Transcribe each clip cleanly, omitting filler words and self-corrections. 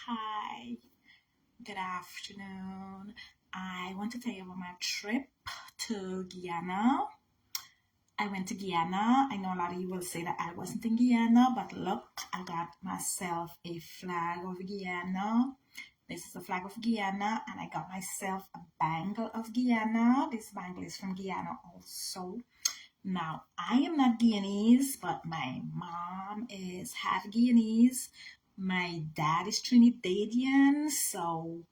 Hi, good afternoon. I want to tell you about my trip to Guyana. I went to Guyana. I know a lot of you will say that I wasn't in Guyana, but look, I got myself a flag of Guyana. This is the flag of Guyana, and I got myself a bangle of Guyana. This bangle is from Guyana also. Now, I am not Guyanese, but my mom is half Guyanese. My dad is Trinidadian, so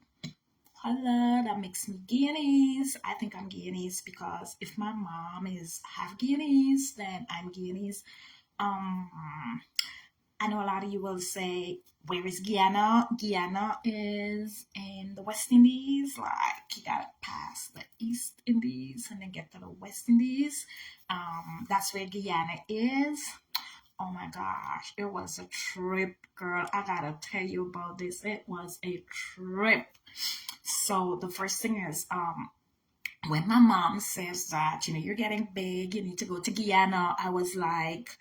hello, that makes me Guyanese. I think I'm Guyanese because if my mom is half Guyanese, then I'm Guyanese. Um, I know a lot of you will say, where is Guyana? Guyana is in the West Indies. Like, you gotta pass the East Indies and then get to the West Indies. That's where Guyana is. Oh my gosh, it was a trip, girl. I gotta tell you about this. It was a trip. So the first thing is, when my mom says that, you're getting big, you need to go to Guyana, I was like,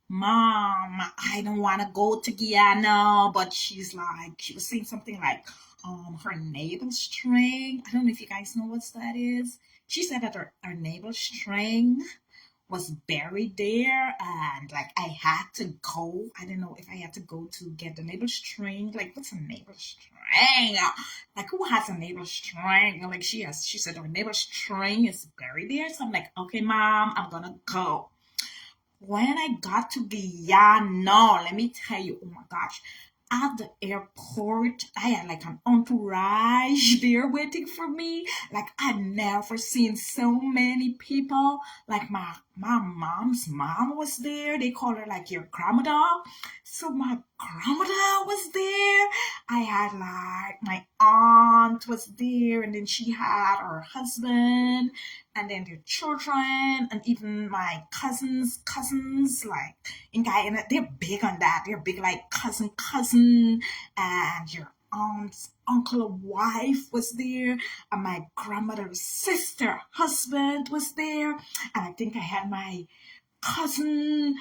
Mom, I don't want to go to Guyana. But she was saying something like, her navel string. I don't know if you guys know what that is. She said that her navel string was buried there, and like I had to go. I didn't know if I had to go to get the navel string. Like, what's a navel string? Like, who has a navel string? Like, she said her navel string is buried there. So I'm like, okay, Mom, I'm gonna go. When I got to Guyana, let me tell you, oh my gosh, at the airport, I had like an entourage there waiting for me. Like, I'd never seen so many people. Like, my mom's mom was there. They call her like your grandmother. So my grandmother was there. I had like my aunt was there, and then she had her husband, and then their children, and even my cousins, like in Guyana, they're big on that. They're big like cousin, and your aunt's uncle or wife was there, and my grandmother's sister husband was there, and I think I had my cousin,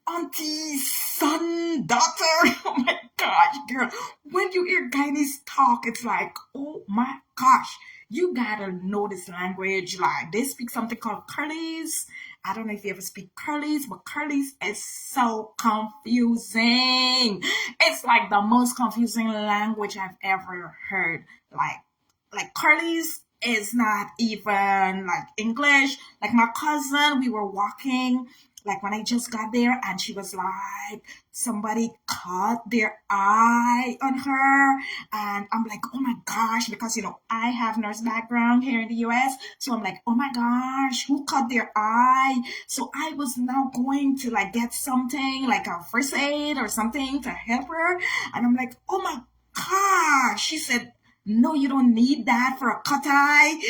auntie, son, daughter. Oh my gosh, girl. When you hear Guyanese talk, it's like, oh my gosh, you gotta know this language. Like, they speak something called Curlies. I don't know if you ever speak Curlies, but Curlies is so confusing. It's like the most confusing language I've ever heard. Like Curlies is not even like English. Like, my cousin, we were walking like when I just got there, and she was like, somebody cut their eye on her. And I'm like, oh my gosh, because I have nurse background here in the US. So I'm like, oh my gosh, who cut their eye? So I was now going to like get something like a first aid or something to help her. And I'm like, oh my gosh. She said, no, you don't need that for a cut eye.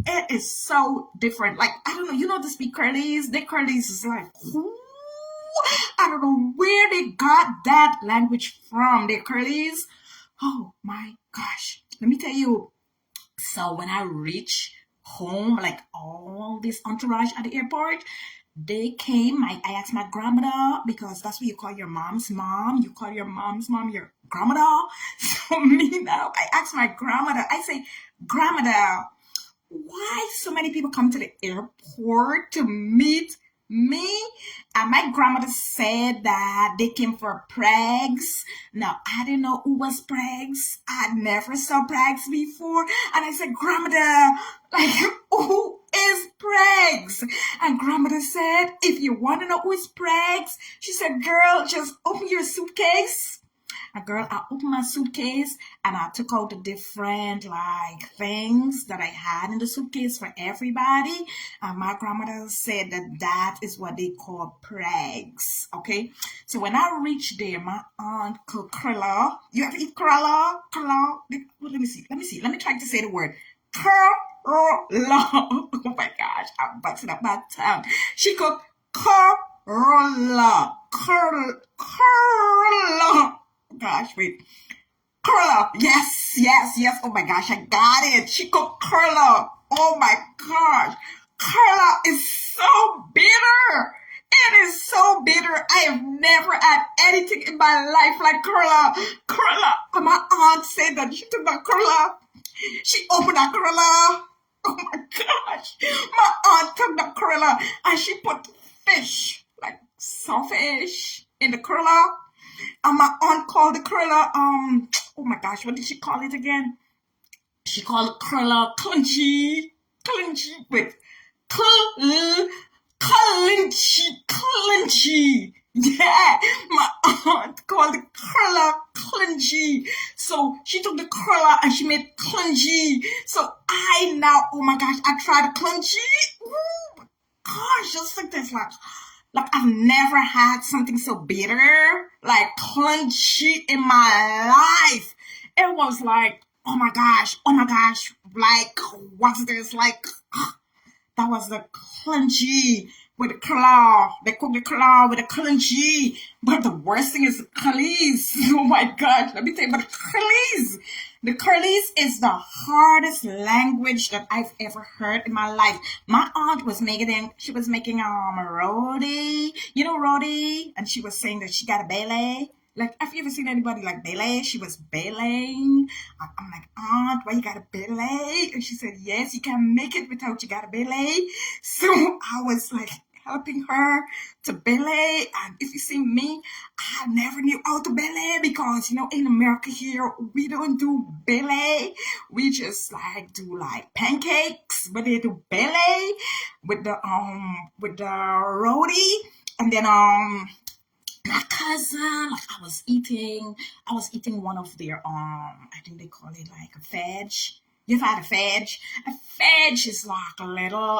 It is so different. Like, I don't know, the speak Curlies. The Curlies is like, who? I don't know where they got that language from. The Curlies. Oh my gosh. Let me tell you. So when I reach home, like all this entourage at the airport, they came. I asked my grandmother, because that's what you call your mom's mom. You call your mom's mom your grandmother. So me now, I asked my grandmother. I say, grandmother, why so many people come to the airport to meet me? And my grandmother said that they came for Prags. Now, I didn't know who was Prags. I never saw Prags before. And I said, grandmother, like, who is Prags? And grandmother said, if you want to know who is Prags, she said, girl, just open your suitcase. And girl, I opened my suitcase, and I took out the different like things that I had in the suitcase for everybody. And my grandmother said that is what they call prags. Okay. So when I reached there, my aunt cooked curla. You have to eat curla? Curla? Let me see. Let me try to say the word. Curla. Oh my gosh. I'm busting up my tongue. She cooked curla. Curla. Gosh, wait. Curla. Yes. Oh my gosh, I got it. She cooked curla. Oh my gosh. Curla is so bitter. It is so bitter. I have never had anything in my life like curla. Curla And my aunt said that she took that cruller. She opened that cruller. Oh my gosh. My aunt took the cruller and she put fish, like sawfish, in the cruller. And my aunt called the cruller, oh my gosh, what did she call it again? She called it cruller clunchy. Clunchy with clunchy. Yeah, my aunt called it cruller clunchy. So she took the cruller and she made clunchy. So I now, oh my gosh, I tried the clunchy. Ooh, gosh, just like this, like I've never had something so bitter, like clunchy in my life. It was like, oh my gosh, like what's this? Like that was the crunchy with the claw. They cook the claw with the crunchy. But the worst thing is the curlies. Oh my gosh, let me tell you about the curlies. The curlies is the hardest language that I've ever heard in my life. My aunt was making, she was making a roti. You know roti? And she was saying that she got a belly. Like, have you ever seen anybody like belay? She was belaying. I'm like, Aunt, why you got a belay? And she said, yes, you can't make it without you got a belay. So I was like helping her to belay. And if you see me, I never knew how to belay because, you know, in America here, we don't do belay. We just like do like pancakes, but they do belay with the roti. And then, my cousin, like I was eating one of their I think they call it like a fudge. You've had a fudge. A fudge is like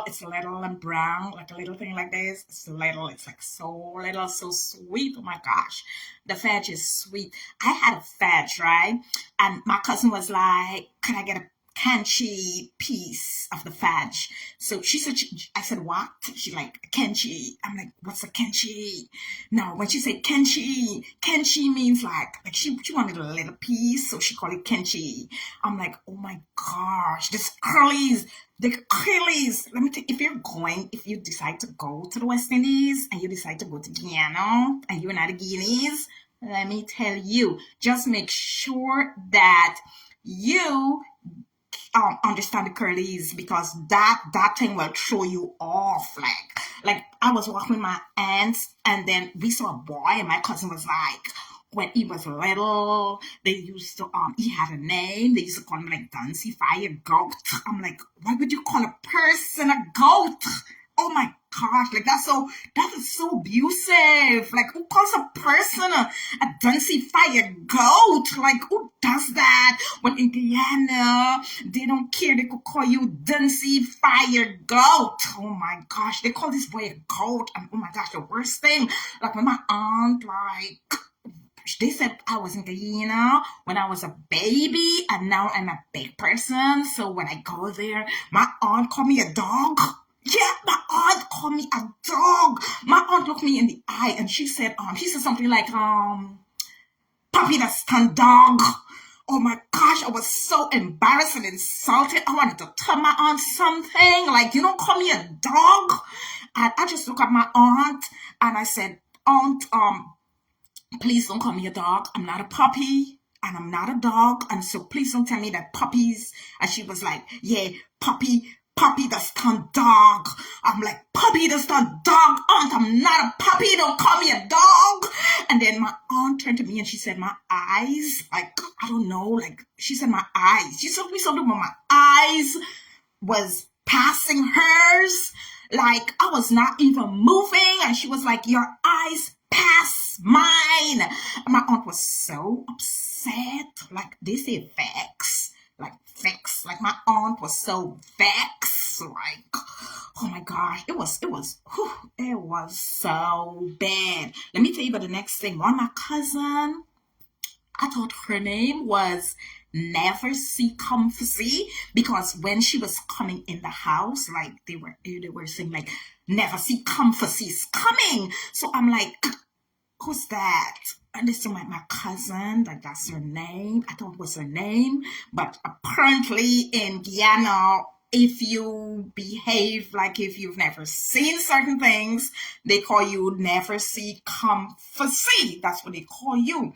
it's little and brown, like a little thing like this. It's little, it's like so little, so sweet. Oh my gosh. The fudge is sweet. I had a fudge, right? And my cousin was like, can I get a Kenchi piece of the fudge? So she said, I said, what? She like, Kenchi. I'm like, what's a Kenchi? No, when she said Kenchi means like she wanted a little piece, so she called it Kenchi. I'm like, oh my gosh, this curlies, the curlies. Let me tell you, if you decide to go to the West Indies and you decide to go to Guyana and you're not a Guineas, let me tell you, just make sure that you understand the curlies because that thing will throw you off. Like I was walking with my aunts and then we saw a boy and my cousin was like, when he was little, they used to he had a name. They used to call him like Dancy Fire Goat. I'm like, why would you call a person a goat? Oh my gosh, like that is so abusive. Like who calls a person a Duncy Fire Goat? Like who does that? When in Guyana, they don't care, they could call you Duncy Fire Goat. Oh my gosh, they call this boy a goat. And oh my gosh, the worst thing, like when my aunt, like they said I was in Guyana when I was a baby and now I'm a big person. So when I go there, my aunt called me a dog. Yeah, my aunt called me a dog. My aunt looked me in the eye and she said something like, puppy that stand dog. Oh my gosh, I was so embarrassed and insulted. I wanted to tell my aunt something, like, you don't call me a dog. And I just looked at my aunt and I said, Aunt, please don't call me a dog. I'm not a puppy and I'm not a dog. And so please don't tell me that puppies. And she was like, yeah, puppy that's not dog. I'm like, puppy that's not dog, aunt. I'm not a puppy. Don't call me a dog. And then my aunt turned to me and she said, my eyes, like, I don't know, like, she said my eyes. She told me something about my eyes was passing hers. Like, I was not even moving. And she was like, your eyes pass mine. And my aunt was so upset. Like, they say vex. Like, vex. Like, my aunt was so vexed. Like, oh my gosh. It was so bad. Let me tell you about the next thing. One of my cousin, I thought her name was Never See Comfy because when she was coming in the house, like they were saying like Never See Comfy's coming. So I'm like, who's that? And this is my cousin, like that's her name. I thought it was her name, but apparently in Guyana, if you behave like if you've never seen certain things, they call you Never See Comfy. That's what they call you.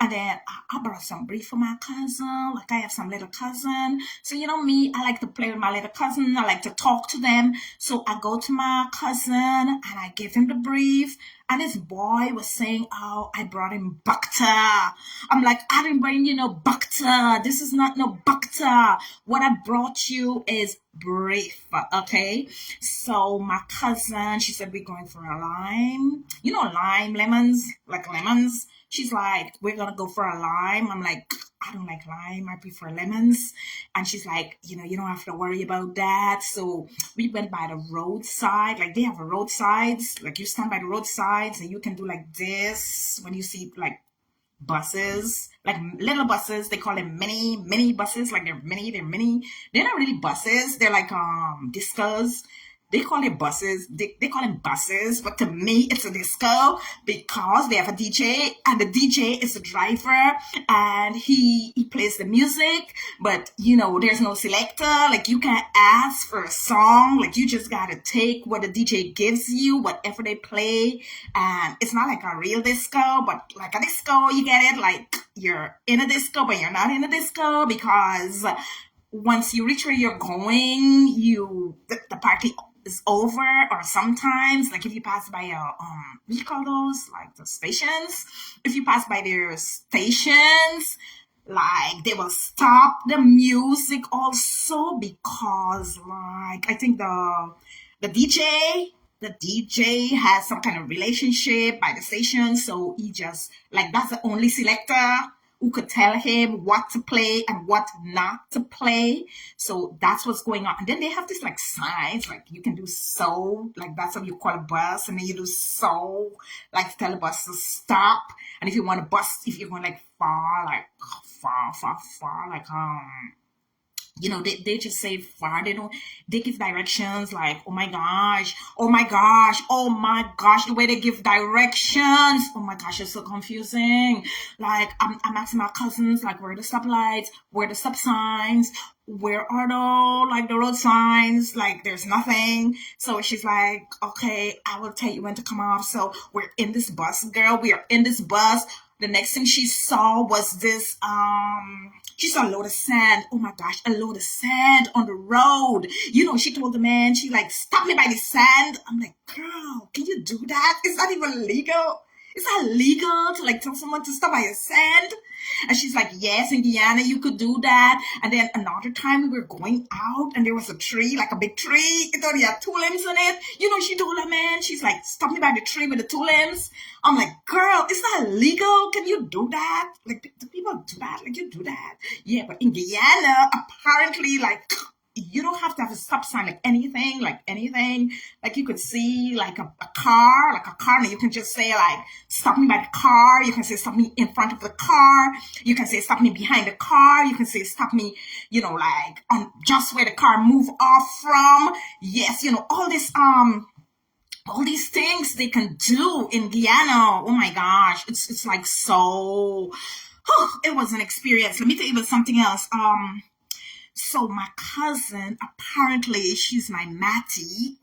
And then I brought some brief for my cousin. Like I have some little cousin. So you know me, I like to play with my little cousin. I like to talk to them. So I go to my cousin and I give him the brief. And this boy was saying, "Oh, I brought him Bacta." I'm like, "I didn't bring you no Bacta. This is not no Bacta. What I brought you is brief." Okay. So my cousin, she said, "We're going for a lime. You know, lime, lemons, like lemons." She's like, "We're gonna go for a lime." I'm like, "I don't like lime. I prefer lemons." And she's like, "You don't have to worry about that." So we went by the roadside. Like they have a roadsides. Like you stand by the roadsides and you can do like this when you see like buses, like little buses. They call them mini buses. Like they're mini. They're not really buses. They're like discos. They call it buses. They call them buses, but to me, it's a disco because they have a DJ, and the DJ is the driver, and he plays the music. But there's no selector. Like you can't ask for a song. Like you just gotta take what the DJ gives you, whatever they play, and it's not like a real disco, but like a disco. You get it? Like you're in a disco, but you're not in a disco because once you reach where you're going, the party is over. Or sometimes, like if you pass by what do you call those? Like the stations. If you pass by their stations, like they will stop the music also because, like, I think the DJ. The DJ has some kind of relationship by the station, so he just like that's the only selector who could tell him what to play and what not to play. So that's what's going on. And then they have this like signs, like you can do so, like that's what you call a bus, and then you do so, like to tell the bus to stop. And if you want a bus, if you're going like far, like they just say far. They give directions like, "Oh my gosh, oh my gosh, oh my gosh," the way they give directions. Oh my gosh, it's so confusing. Like I'm asking my cousins, like, where are the stoplights, where are the stop signs, where are the road signs? Like there's nothing. So she's like, "Okay, I will tell you when to come off." So we're in this bus, girl. We are in this bus. The next thing she saw was this she saw a load of sand. Oh my gosh, a load of sand on the road. She told the man, she like, "Stop me by the sand." I'm like, "Girl, can you do that? Is that even legal? Is that legal to like tell someone to stop by a sand?" And she's like, "Yes, in Guyana you could do that." And then another time we were going out and there was a tree, like a big tree. It only had two limbs on it. She told her man, she's like, "Stop me by the tree with the two limbs." I'm like, "Girl, is that legal? Can you do that? Like, do people do that? Like, you do that?" Yeah, but in Guyana, apparently, like, you don't have to have a stop sign, like anything. Like you could see like a car, and you can just say like, "Stop me by the car." You can say, "Stop me in front of the car." You can say, "Stop me behind the car." You can say, "Stop me, like on just where the car move off from." Yes, all these things they can do in Guyana. Oh my gosh, it's like so. It was an experience. Let me tell you about something else. So my cousin, apparently she's my Mattie.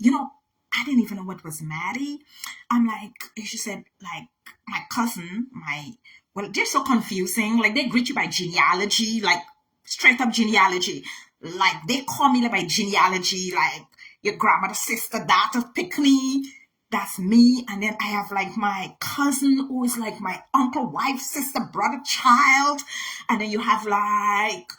I didn't even know what was Maddie. I'm like, she said, like, my cousin, well, they're so confusing. Like, they greet you by genealogy, like, straight up genealogy. Like, they call me like by genealogy, like, your grandmother, sister, daughter, pick me. That's me. And then I have like my cousin who is like my uncle, wife, sister, brother, child. And then you have like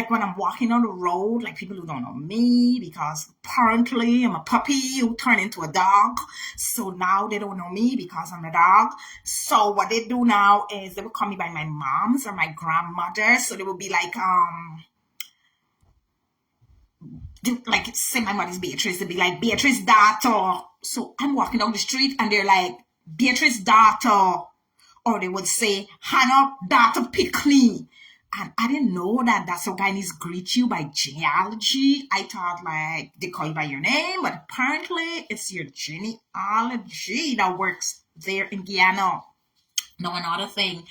when I'm walking on the road, like people who don't know me because apparently I'm a puppy who turned into a dog. So now they don't know me because I'm a dog. So what they do now is they will call me by my mom's or my grandmother. So they will be like say my mother's Beatrice, they'd be like, "Beatrice daughter." So I'm walking down the street and they're like, "Beatrice daughter." Or they would say, "Hannah daughter Pickney." And I didn't know that that's how Guyanese greet you by genealogy. I thought like they call you by your name, but apparently it's your genealogy that works there in Guyana. Now another thing,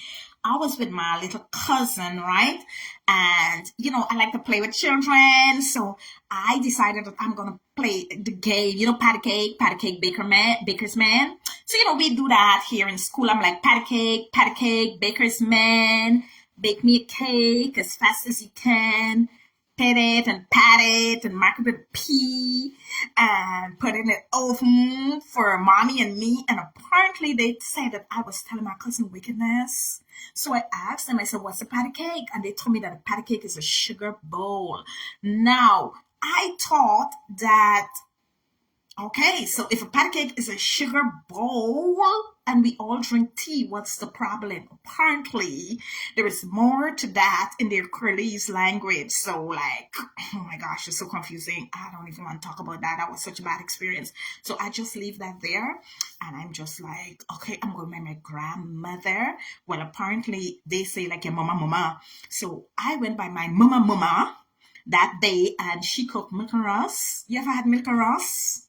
I was with my little cousin, right? And I like to play with children, so I decided that I'm gonna play the game, patty cake, baker's man. So, we do that here in school. I'm like, pat a cake, baker's man, bake me a cake as fast as you can, pat it and mark it with P and put it in the oven for mommy and me. And apparently they said that I was telling my cousin wickedness. So I asked them, I said, what's a patty cake? And they told me that a patty cake is a sugar bowl. Now, I thought that, okay, so if a patty cake is a sugar bowl and we all drink tea, what's the problem? Apparently, there is more to that in their Curly's language. So, like, oh my gosh, it's so confusing. I don't even want to talk about that. That was such a bad experience. So I just leave that there, and I'm just like, okay, I'm going to my grandmother. Well, apparently, they say like your mama. So I went by my mama that day, and she cooked milk and rice. You ever had milk and rice?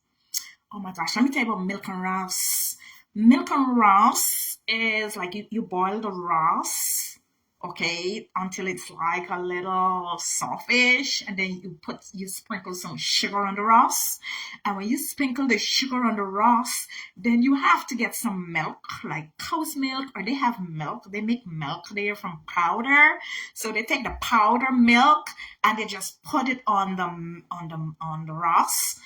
Oh my gosh, let me tell you about milk and rice. Milk and rice is like you boil the rice, okay, until it's like a little softish, and then you sprinkle some sugar on the rice. And when you sprinkle the sugar on the rice, then you have to get some milk, like cow's milk, or they have milk. They make milk there from powder. So they take the powder milk and they just put it on the rice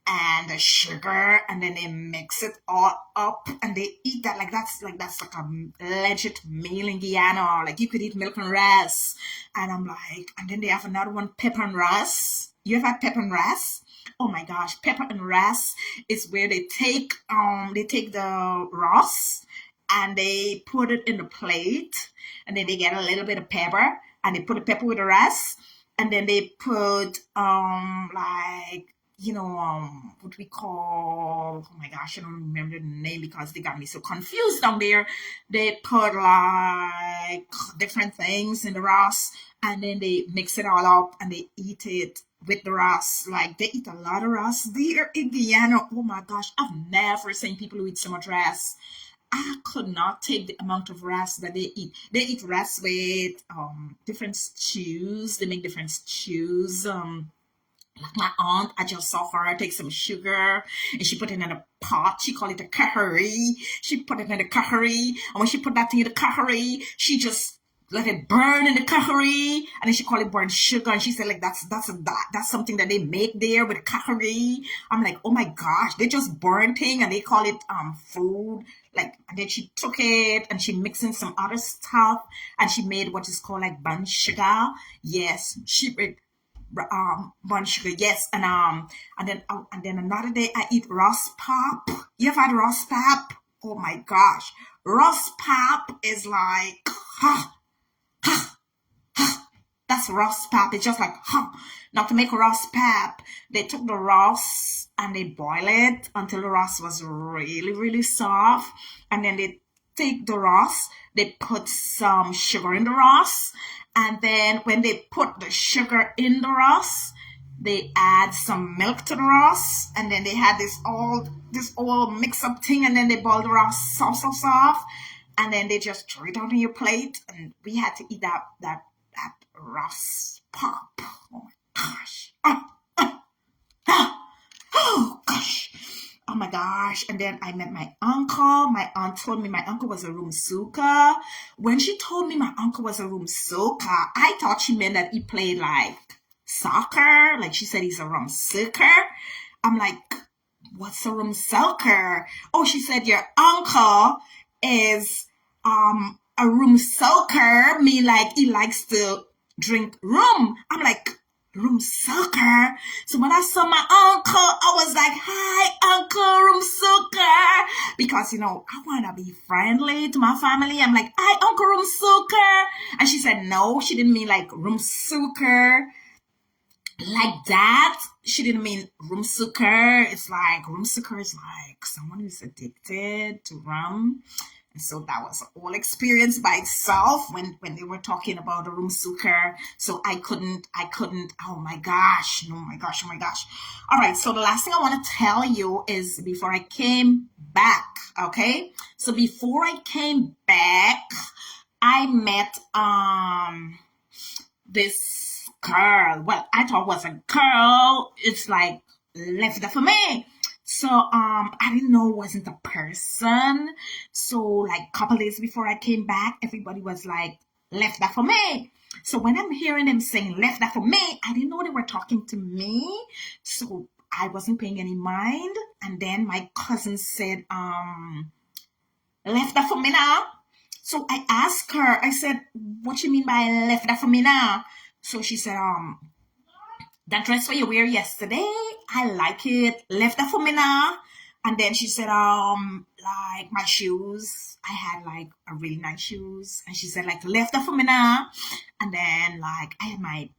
and the sugar, and then they mix it all up and they eat that that's like a legit meal in Guyana. Like you could eat milk and rice. And I'm like, and then they have another one, pepper and rice. You ever had pepper and rice? Oh my gosh, pepper and rice is where they take the rice and they put it in the plate, and then they get a little bit of pepper and they put the pepper with the rice, and then they put like what we call, oh my gosh, I don't remember the name because they got me so confused down there. They put like different things in the rice, and then they mix it all up and they eat it with the rice. Like they eat a lot of rice there in Guyana. Oh my gosh, I've never seen people who eat so much rice. I could not take the amount of rice that they eat. They eat rice with different stews. They make different stews. Like my aunt, I just saw her take some sugar and she put it in a pot. She called it a curry. She put it in the curry. And when she put that thing in the curry, she just let it burn in the curry. And then she called it burnt sugar. And she said, like, that's something that they make there with curry. I'm like, oh my gosh, they just burn thing and they call it food. Like, and then she took it and she mixed in some other stuff and she made what is called like burnt sugar. Yes, she made brown sugar, yes, and then another day I eat roast pop. You ever had roast pop? Oh my gosh, roast pop is like, that's roast pop. It's just like, Now to make roast pop, they took the roast and they boil it until the roast was really, really soft, and then they take the roast, they put some sugar in the roast, and then when they put the sugar in the roast, they add some milk to the roast, and then they had this all mix up thing, and then they boil the roast soft, and then they just throw it on your plate, and we had to eat that roast pop. Oh my gosh. Oh gosh. Oh my gosh. And then I met my uncle. My aunt told me my uncle was a Rumsuka. When she told me my uncle was a Rumsuka, I thought she meant that he played like soccer. Like she said he's a Rumsuker. I'm like, what's a Rumsuker? Oh, she said your uncle is a Rumsuker, mean like he likes to drink rum. I'm like, room sucker. So when I saw my uncle, I was like, hi, Uncle Room Sucker. Because, I want to be friendly to my family. I'm like, hi, Uncle Room Sucker. And she said, no, she didn't mean like room sucker like that. She didn't mean room sucker. It's like, room sucker is like someone who's addicted to rum. And so that was a whole experience by itself when they were talking about the room sucker. So I couldn't, oh my gosh. All right. So the last thing I want to tell you is before I came back. Okay. So before I came back, I met, this girl. Well, I thought it was a girl. It's like left it for me. So I didn't know it wasn't a person. So like a couple days before I came back, everybody was like, left that for me. So when I'm hearing them saying left that for me, I didn't know they were talking to me. So I wasn't paying any mind. And then my cousin said, left that for me now. So I asked her, I said, what you mean by left that for me now? So she said, that dress what you wear yesterday, I like it. Left that for me now. And then she said, like my shoes. I had like a really nice shoes. And she said, like, left that for me now. And then like I had my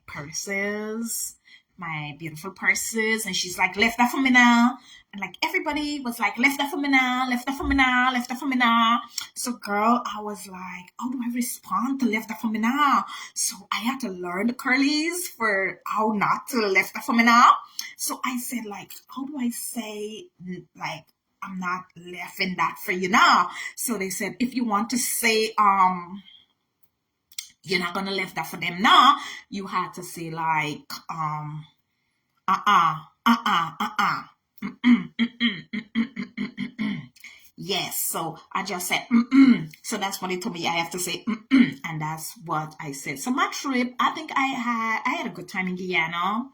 purses, my beautiful purses, and she's like, left that for me now. And like everybody was like, left that for me now, left that for me now, left that for me now. So girl, I was like, how do I respond to left that for me now? So I had to learn the curlies for how not to left that for me now. So I said, like, how do I say, like, I'm not left that for you now? So they said, if you want to say, you're not gonna left that for them now, you had to say like, uh-uh, uh-uh, uh-uh. Yes, so I just said, so that's what they told me. I have to say, and that's what I said. So my trip, I think I had a good time in Guyana.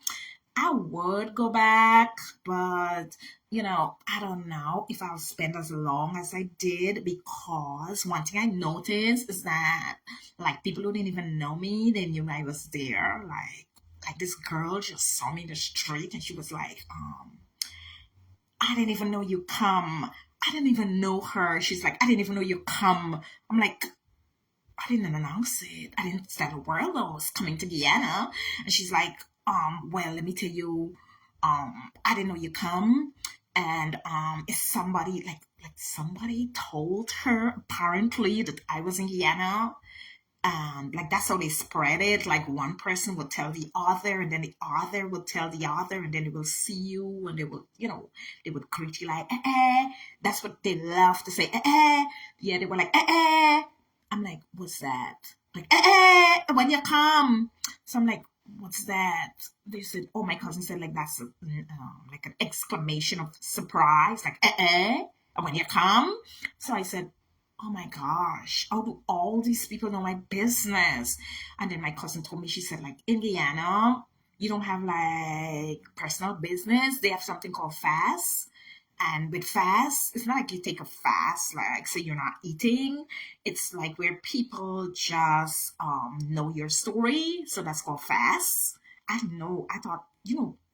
I would go back, but I don't know if I'll spend as long as I did, because one thing I noticed is that like people who didn't even know me, they knew I was there. Like this girl just saw me in the street and she was like, I didn't even know you come. I didn't even know her. She's like, I didn't even know you come. I'm like, I didn't announce it. I didn't tell the world I was coming to Guyana. And she's like, well, let me tell you, I didn't know you come. And it's somebody like somebody told her apparently that I was in Guyana. And like that's how they spread it. Like one person would tell the other, and then the other would tell the other, and then they will see you, and they will, they would greet you like, eh, eh. That's what they love to say, eh, eh. Yeah, they were like, eh, eh. I'm like, what's that? Like, eh, eh, when you come. So I'm like, what's that? They said, oh, my cousin said, like, that's like an exclamation of surprise, like, eh, eh, when you come. So I said, oh my gosh, how do all these people know my business? And then my cousin told me, she said, like, Indiana, you don't have like personal business. They have something called fast. And with fast, it's not like you take a fast, like say you're not eating. It's like where people just know your story. So that's called fast. I know. I thought,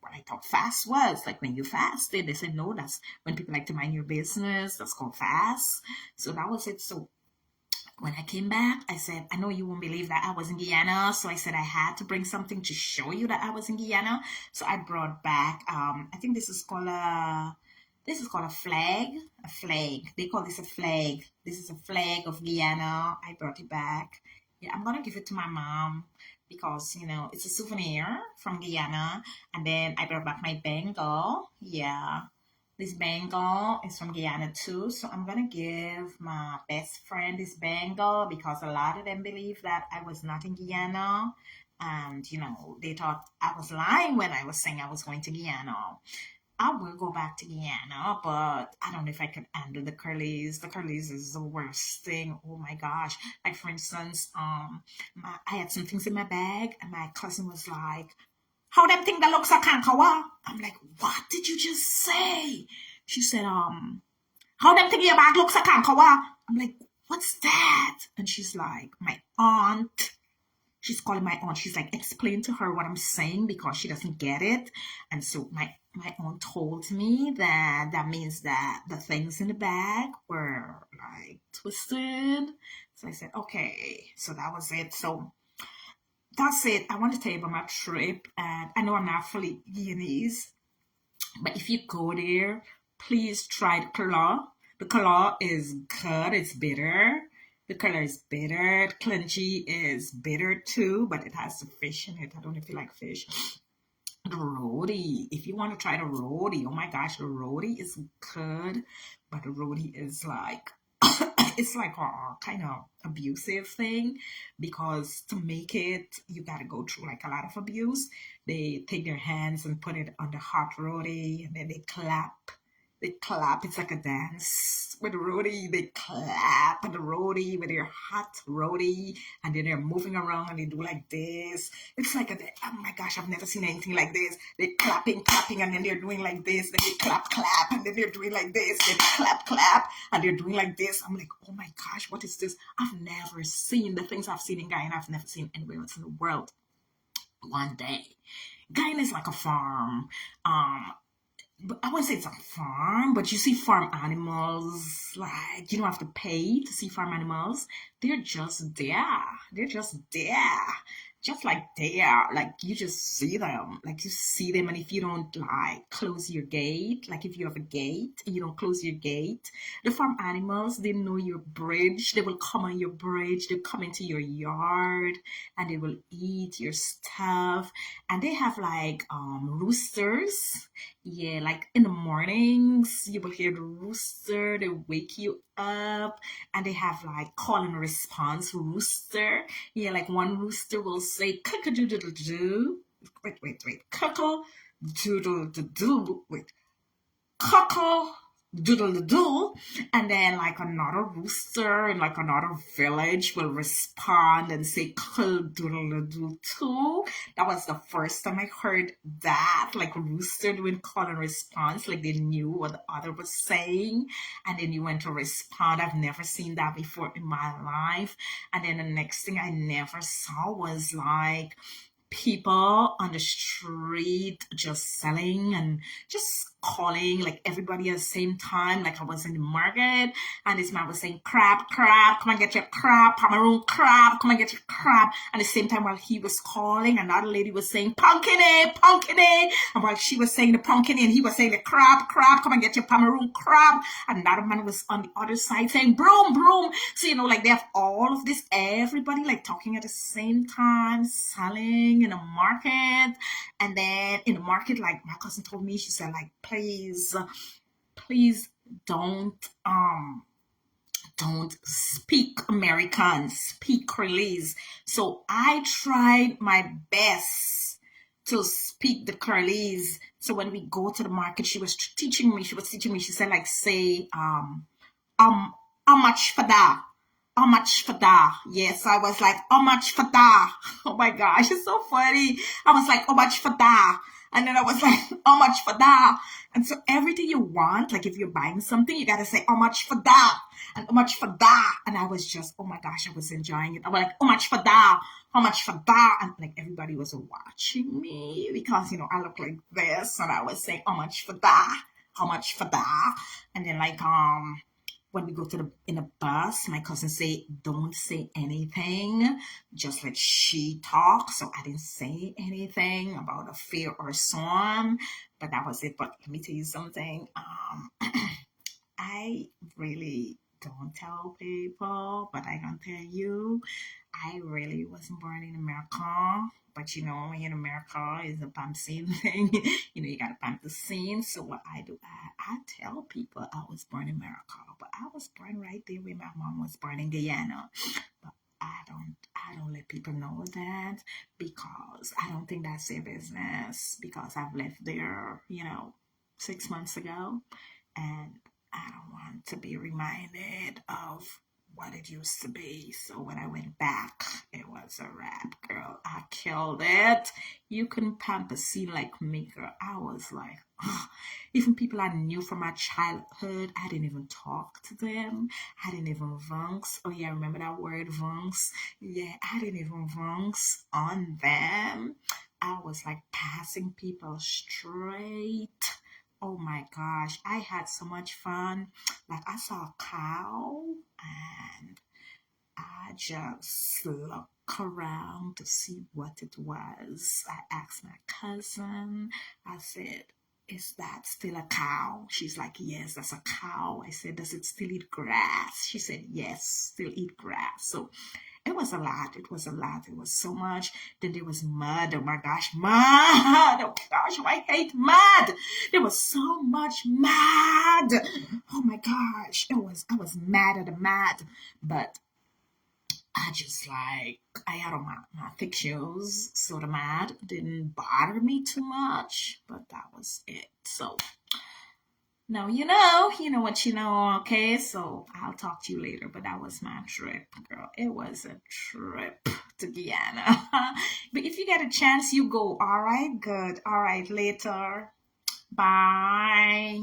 what I thought fast was like when you fasted. They said no, that's when people like to mind your business. That's called fast. So that was it. So when I came back, I said, I know you won't believe that I was in Guyana. So I said I had to bring something to show you that I was in Guyana. So I brought back, I think this is called a flag. A flag. They call this a flag. This is a flag of Guyana. I brought it back. Yeah, I'm gonna give it to my mom because it's a souvenir from Guyana. And then I brought back my bangle. Yeah. This bangle is from Guyana too. So I'm gonna give my best friend this bangle because a lot of them believe that I was not in Guyana. And they thought I was lying when I was saying I was going to Guyana. I will go back to Guyana, but I don't know if I can handle the curlies. The curlies is the worst thing. Oh my gosh. Like for instance, I had some things in my bag and my cousin was like, how them think that looks a kankawa? I'm like, what did you just say? She said, how them think your bag looks a kankawa? I'm like, what's that? And she's like, my aunt. She's calling my aunt. She's like, explain to her what I'm saying because she doesn't get it. And so my aunt told me that that means that the things in the bag were like twisted. So I said, okay. So that was it. So that's it. I want to tell you about my trip. And I know I'm not fully Guyanese, but if you go there, please try the color. The color is good. It's bitter. The color is bitter. Clenchi is bitter too, but it has the fish in it. I don't know if you like fish. The roti. If you want to try the roti, oh my gosh, the roti is good, but the roti is like it's like a kind of abusive thing because to make it, you got to go through like a lot of abuse. They take their hands and put it on the hot roti and then they clap. They clap. It's like a dance with the roti. They clap the roti with their hot roti, and then they're moving around and they do like this. It's like oh my gosh, I've never seen anything like this. They're clapping, clapping, and then they're doing like this. Then they clap, clap, and then they're doing like this. Then they clap, clap, and they're doing like this. I'm like, oh my gosh, what is this? I've never seen the things I've seen in Guyana. I've never seen anywhere else in the world. One day, Guyana is like a farm. But I wouldn't say it's a farm, but you see farm animals, like you don't have to pay to see farm animals. They're just there. They're just there. Just like there. Like you just see them. Like you see them, and if you don't like close your gate, like if you have a gate and you don't close your gate, the farm animals, they know your bridge. They will come on your bridge, they'll come into your yard and they will eat your stuff. And they have like roosters. Yeah, like in the mornings, you will hear the rooster, they wake you up, and they have like call and response rooster. Yeah, like one rooster will say, cock a doodle doo. Wait, cockle doodle doo. Wait, cockle doodle doo, and then like another rooster in like another village will respond and say cockle doodle doo too. That was the first time I heard that, like a rooster doing call and response, like they knew what the other was saying and they knew when to respond. I've never seen that before in my life. And then the next thing I never saw was like people on the street just selling and just calling like everybody at the same time. Like I was in the market and this man was saying crab, crab, come and get your crab, Cameroon crab, come and get your crab. And at the same time while he was calling, another lady was saying pumpkin, pumpkin. And while she was saying the pumpkin and he was saying the crab, crab, come and get your Cameroon crab. And another man was on the other side saying broom, broom. So like they have all of this, everybody like talking at the same time, selling in a market. And then in the market, like my cousin told me, she said like, please don't speak American, speak Creolese. So I tried my best to speak the Creolese. So when we go to the market, she was teaching me, she said like, say, how much for that? How much for that? Yes, I was like, how much for that? Oh my gosh, it's so funny. I was like, how much for that? And then I was like, how much for that? And so everything you want, like if you're buying something, you got to say, how much for that? And how much for that? And I was just, oh my gosh, I was enjoying it. I was like, how much for that? How much for that? And like everybody was watching me because, I look like this. And I was saying, how much for that? How much for that? And then like, when we go in a bus, my cousin say, don't say anything, just let she talk. So I didn't say anything about a fear or storm, but that was it. But let me tell you something. I really don't tell people, but I can tell you, I really wasn't born in America. But when you're in America, it's a pump scene thing. You got to pump the scene. So what I do, I tell people I was born in America, but I was born right there where my mom was born in Guyana. But I don't let people know that because I don't think that's their business because I've left there, 6 months ago, and I don't want to be reminded of what it used to be. So when I went back, it was a wrap, girl. I killed it. You couldn't pump a scene like me, girl. I was like, oh. Even people I knew from my childhood, I didn't even talk to them. I didn't even vunks. Oh yeah, remember that word, vunks? Yeah, I didn't even vunks on them. I was like passing people straight. Oh my gosh, I had so much fun. Like I saw a cow and I just looked around to see what it was. I asked my cousin, I said, is that still a cow? She's like, yes, that's a cow. I said, does it still eat grass? She said, yes, still eat grass. So It was a lot. It was a lot. It was so much. Then there was mud. Oh my gosh, mud. Oh my gosh, I hate mud. There was so much mud. Oh my gosh. I was mad at the mud. But I just like, I had on my thick shoes. So the mud didn't bother me too much. But that was it. So now you know what you know, okay? So I'll talk to you later, but that was my trip, girl. It was a trip to Guyana. But if you get a chance, you go, all right? Good. All right, later. Bye.